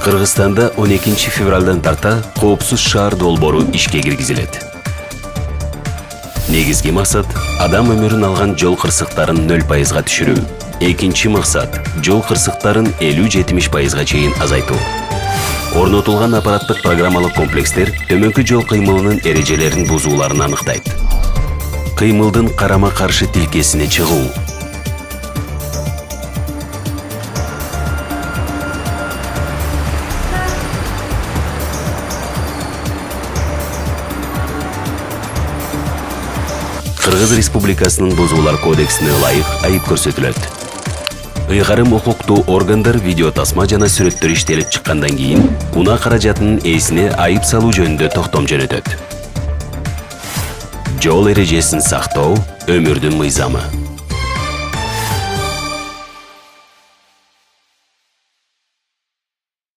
Кыргызстанда 12 февралдан тарта коопсуз шаар долбоору ишке киргизилет. Негизги максат адам өмүрүн алган жол кырсыктарын 0%га түшүрүү. Экинчи максат жол кырсыктарын 50-70%га чейин азайтуу. Орнотулган аппараттык программалык комплекстер төмөнкү жол кыймылынын эрежелерин бузууларын аныктайт. Кыймылдын карама-каршы тилкесине чыгуу. Кыргыз Республикасынын Бузуулар кодексине ылайык айып көрсөтүлөт. Ыйгарым укуктуу органдар видео тасма жана сүрөттөр иштелип чыккандан кийин унаа каражатынын ээсине айып салуу жөнүндө токтом жөнөтөт. Жол эрежесин сактоо — өмүрдүн мыйзамы.